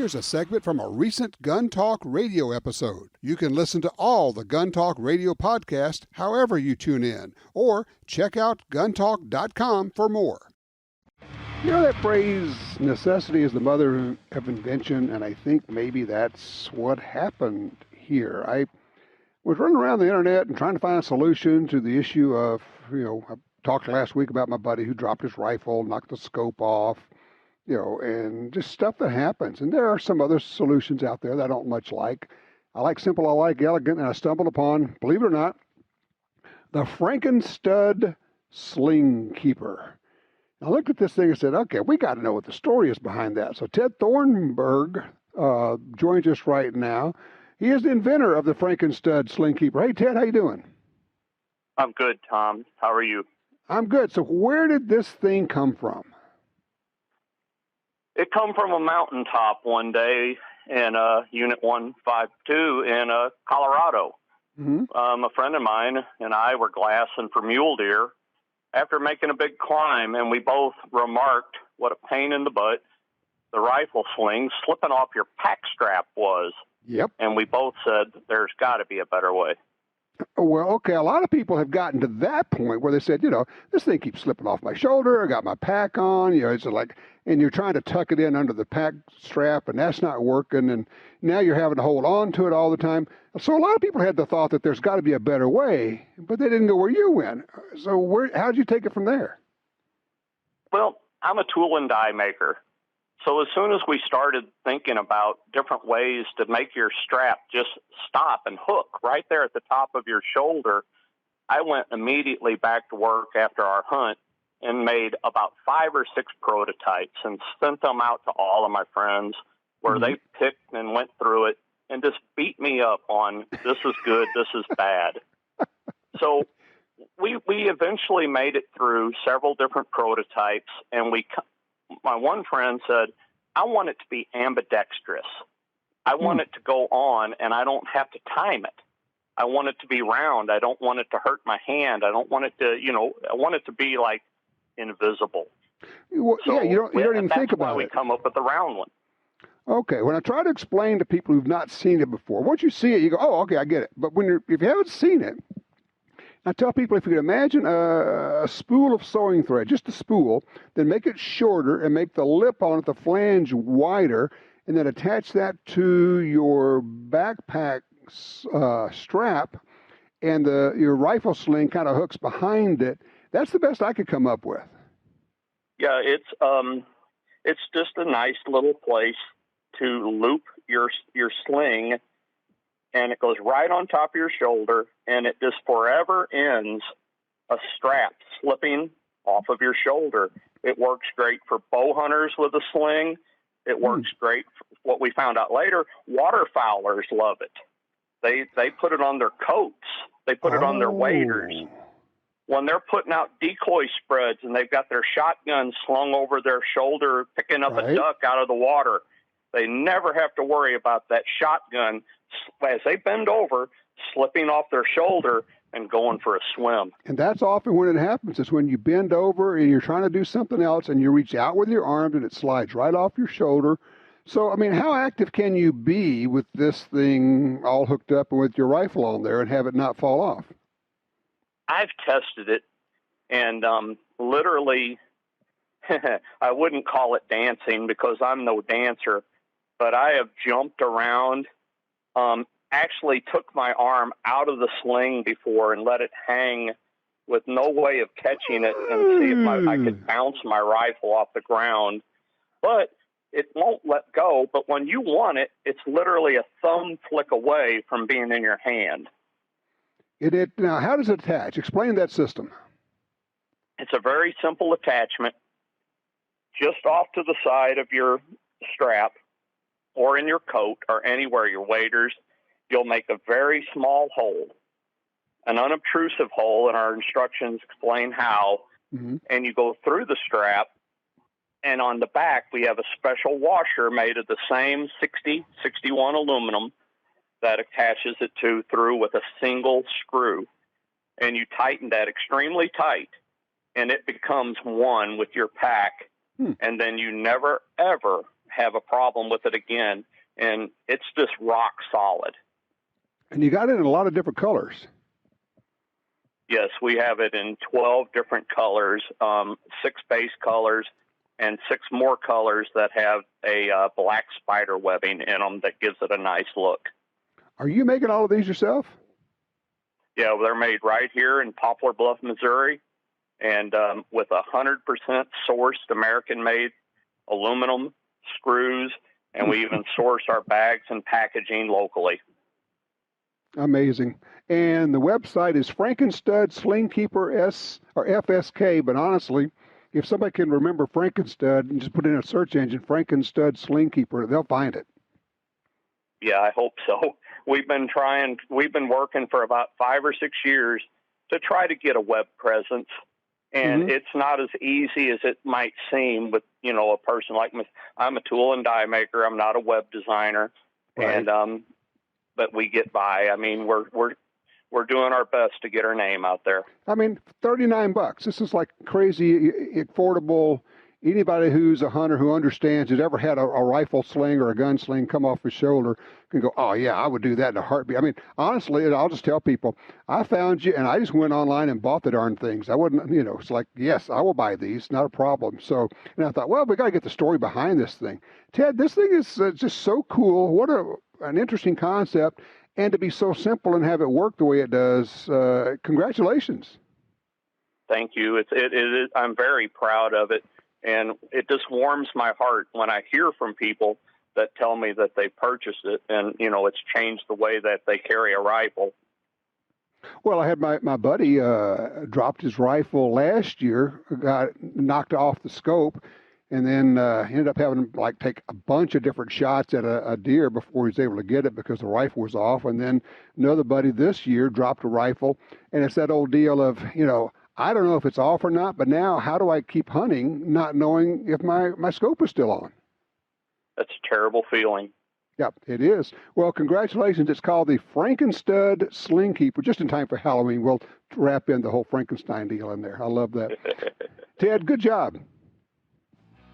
Here's a segment from a recent Gun Talk radio episode. You can listen to all the Gun Talk radio podcasts however you tune in, or check out guntalk.com for more. You know that phrase, necessity is the mother of invention, and I think maybe that's what happened here. I was running around the internet and trying to find a solution to the issue of, I talked last week about my buddy who dropped his rifle, knocked the scope off, and just stuff that happens. And there are some other solutions out there that I don't much like. I like simple, I like elegant, and I stumbled upon, believe it or not, the Frankenstud Sling Keeper. I looked at this thing and said, okay, we got to know what the story is behind that. So Ted Thornburgh joins us right now. He is the inventor of the Frankenstud Sling Keeper. Hey, Ted, how you doing? I'm good, Tom. How are you? I'm good. So where did this thing come from? It come from a mountaintop one day in Unit 152 in Colorado. Mm-hmm. A friend of mine and I were glassing for mule deer after making a big climb, and we both remarked what a pain in the butt the rifle sling slipping off your pack strap was. Yep. And we both said there's got to be a better way. Well, okay, a lot of people have gotten to that point where they said, this thing keeps slipping off my shoulder. I got my pack on, it's like, and you're trying to tuck it in under the pack strap, and that's not working, and now you're having to hold on to it all the time. So a lot of people had the thought that there's got to be a better way, but they didn't go where you went. So how did you take it from there? Well, I'm a tool and die maker. So as soon as we started thinking about different ways to make your strap just stop and hook right there at the top of your shoulder, I went immediately back to work after our hunt and made about 5 or 6 prototypes and sent them out to all of my friends where they picked and went through it and just beat me up on this is good, this is bad. So we eventually made it through several different prototypes, and my one friend said, I want it to be ambidextrous. I want it to go on, and I don't have to time it. I want it to be round. I don't want it to hurt my hand. I don't want it to, I want it to be like invisible. Well, so you don't even think about it. We come up with the round one. Okay, when I try to explain to people who've not seen it before, once you see it, you go, oh, okay, I get it. But if you haven't seen it, I tell people if you could imagine a spool of sewing thread, just a spool, then make it shorter and make the lip on it, the flange, wider, and then attach that to your backpack strap, and your rifle sling kind of hooks behind it. That's the best I could come up with. Yeah, it's just a nice little place to loop your sling, and it goes right on top of your shoulder, and it just forever ends a strap slipping off of your shoulder. It works great for bow hunters with a sling. It works great for what we found out later. Waterfowlers love it. They put it on their coats. They put it on their waders. When they're putting out decoy spreads and they've got their shotgun slung over their shoulder, picking up a duck out of the water, they never have to worry about that shotgun as they bend over, slipping off their shoulder and going for a swim. And that's often when it happens. It's when you bend over and you're trying to do something else and you reach out with your arms and it slides right off your shoulder. So, how active can you be with this thing all hooked up and with your rifle on there and have it not fall off? I've tested it, and literally, I wouldn't call it dancing because I'm no dancer, but I have jumped around, actually took my arm out of the sling before and let it hang with no way of catching it and see if I could bounce my rifle off the ground. But it won't let go. But when you want it, it's literally a thumb flick away from being in your hand. Now, how does it attach? Explain that system. It's a very simple attachment. Just off to the side of your strap or in your coat or anywhere, your waders, you'll make a very small hole, an unobtrusive hole, and our instructions explain how, and you go through the strap, and on the back we have a special washer made of the same 61 aluminum that attaches it through with a single screw, and you tighten that extremely tight, and it becomes one with your pack, and then you never, ever have a problem with it again. And it's just rock solid. And you got it in a lot of different colors. Yes, we have it in 12 different colors, 6 base colors, and 6 more colors that have a black spider webbing in them that gives it a nice look. Are you making all of these yourself? Yeah, they're made right here in Poplar Bluff, Missouri, and with 100% sourced American-made aluminum screws, and we even source our bags and packaging locally. Amazing. And the website is Frankenstud Sling Keeper FSK, but honestly, if somebody can remember Frankenstud and just put in a search engine, Frankenstud Sling Keeper, they'll find it. Yeah, I hope so. We've been working for about 5 or 6 years to try to get a web presence. And it's not as easy as it might seem with, a person like me. I'm a tool and die maker. I'm not a web designer. Right. And, but we get by. I mean, we're doing our best to get our name out there. I mean, $39. This is like crazy affordable. Anybody who's a hunter who understands, has ever had a rifle sling or a gun sling come off his shoulder can go, oh, yeah, I would do that in a heartbeat. I mean, honestly, I'll just tell people, I found you, and I just went online and bought the darn things. I wouldn't, it's like, yes, I will buy these, not a problem. So, and I thought, well, we got to get the story behind this thing. Ted, this thing is just so cool. What an interesting concept. And to be so simple and have it work the way it does, congratulations. Thank you. It is, I'm very proud of it. And it just warms my heart when I hear from people that tell me that they purchased it and, it's changed the way that they carry a rifle. Well, I had my buddy dropped his rifle last year, got knocked off the scope, and then ended up having to take a bunch of different shots at a deer before he was able to get it because the rifle was off. And then another buddy this year dropped a rifle, and it's that old deal of, I don't know if it's off or not, but now how do I keep hunting not knowing if my scope is still on? That's a terrible feeling. Yep, it is. Well, congratulations. It's called the Frankenstud Sling Keeper, just in time for Halloween. We'll wrap in the whole Frankenstein deal in there. I love that. Ted, good job.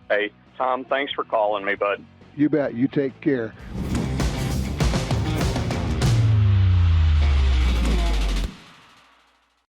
Hey, Tom, thanks for calling me, bud. You bet. You take care.